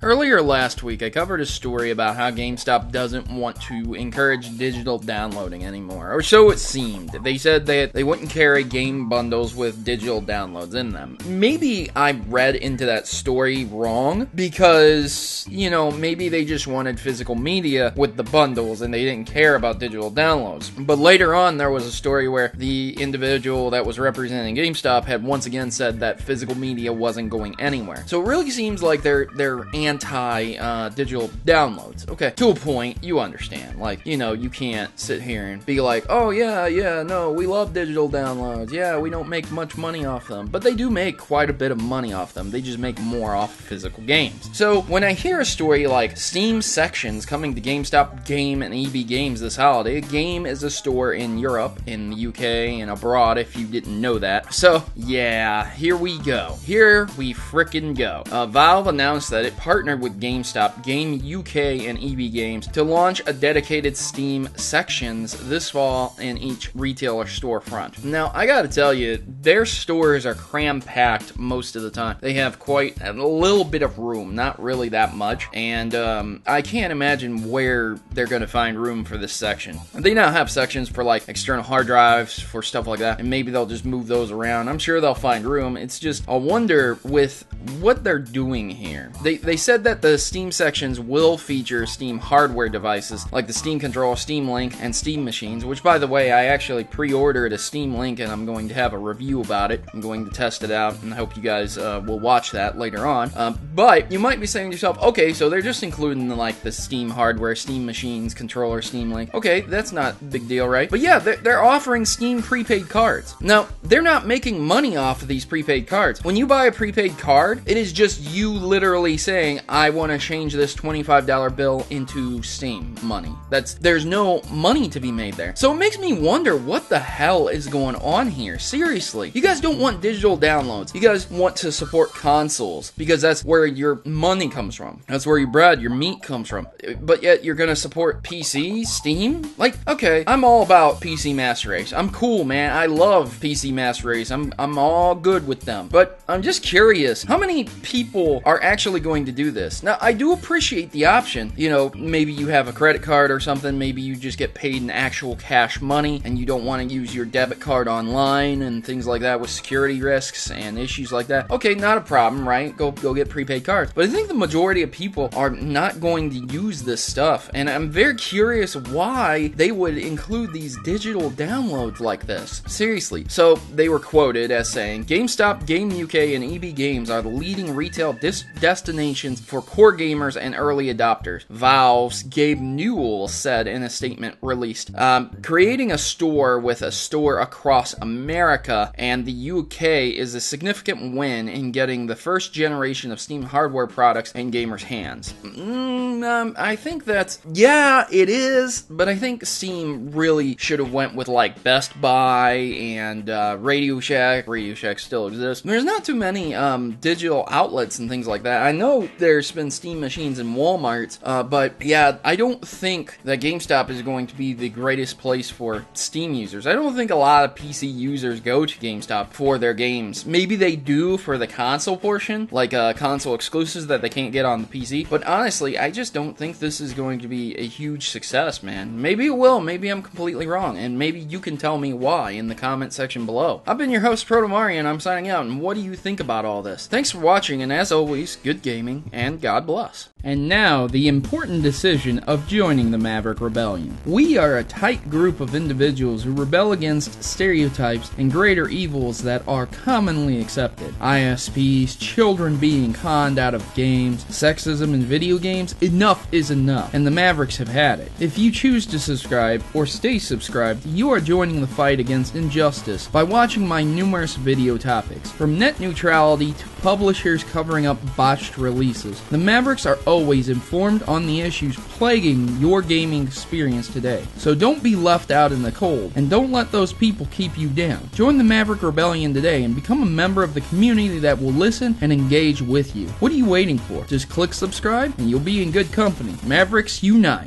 Earlier last week, I covered a story about how GameStop doesn't want to encourage digital downloading anymore, or so it seemed. They said that they wouldn't carry game bundles with digital downloads in them. Maybe I read into that story wrong, because, you know, maybe they just wanted physical media with the bundles and they didn't care about digital downloads. But later on, there was a story where the individual that was representing GameStop had once again said that physical media wasn't going anywhere. So it really seems like they're anti-digital downloads. Okay, to a point, you understand. Like, you know, you can't sit here and be like, oh yeah, no, we love digital downloads. Yeah, we don't make much money off them. But they do make quite a bit of money off them. They just make more off physical games. So when I hear a story like Steam sections coming to GameStop, Game, and EB Games this holiday, Game is a store in Europe, in the UK, and abroad if you didn't know that. So yeah, here we go. Here we frickin' go. Valve announced that it partnered with GameStop, Game UK, and EB Games to launch a dedicated Steam sections this fall in each retailer storefront. Now, I gotta tell you, their stores are cram-packed most of the time. They have quite a little bit of room, not really that much, and I can't imagine where they're gonna find room for this section. They now have sections for like external hard drives, for stuff like that, and maybe they'll just move those around. I'm sure they'll find room. It's just, I wonder with what they're doing here. They said that the Steam sections will feature Steam hardware devices like the Steam Controller, Steam Link, and Steam Machines, which, by the way, I actually pre-ordered a Steam Link and I'm going to have a review about it. I'm going to test it out, and I hope you guys will watch that later on. But you might be saying to yourself, okay, so they're just including like the Steam hardware, Steam Machines, Controller, Steam Link. Okay, that's not a big deal, right? But yeah, they're offering Steam prepaid cards. Now, they're not making money off of these prepaid cards. When you buy a prepaid card, it is just you literally saying, I want to change this $25 bill into Steam money. There's no money to be made there. So it makes me wonder what the hell is going on here. Seriously. You guys don't want digital downloads. You guys want to support consoles because that's where your money comes from. That's where your bread, your meat comes from. But yet you're gonna support PC, Steam? Like, okay, I'm all about PC Master Race. I'm cool, man. I love PC Master Race. I'm all good with them. But I'm just curious, how many people are actually going to do this? Now, I do appreciate the option. You know, maybe you have a credit card or something. Maybe you just get paid in actual cash money and you don't want to use your debit card online and things like that with security risks and issues like that. Okay, not a problem, right? Go get prepaid cards. But I think the majority of people are not going to use this stuff, and I'm very curious why they would include these digital downloads like this. Seriously. So they were quoted as saying, GameStop, Game UK, and EB Games are the leading retail destinations for core gamers and early adopters. Valve's Gabe Newell said in a statement released, creating a store with a store across America and the UK is a significant win in getting the first generation of Steam hardware products in gamers' hands. I think that's, yeah, it is, but I think Steam really should have went with like Best Buy and Radio Shack. Radio Shack still exists. There's not too many digital outlets and things like that. I know there's been Steam machines in Walmarts, but yeah, I don't think that GameStop is going to be the greatest place for Steam users. I don't think a lot of PC users go to GameStop for their games. Maybe they do for the console portion, like console exclusives that they can't get on the PC, but honestly, I just don't think this is going to be a huge success, man. Maybe it will, maybe I'm completely wrong, and maybe you can tell me why in the comment section below. I've been your host, Protomario, and I'm signing out, and what do you think about all this? Thanks for watching, and as always, good gaming, and God bless. And now, the important decision of joining the Maverick Rebellion. We are a tight group of individuals who rebel against stereotypes and greater evils that are commonly accepted. ISPs, children being conned out of games, sexism in video games, enough is enough, and the Mavericks have had it. If you choose to subscribe, or stay subscribed, you are joining the fight against injustice by watching my numerous video topics, from net neutrality to publishers covering up botched releases. The Mavericks are always informed on the issues plaguing your gaming experience today. So don't be left out in the cold, and don't let those people keep you down. Join the Maverick Rebellion today and become a member of the community that will listen and engage with you. What are you waiting for? Just click subscribe and you'll be in good company. Mavericks unite!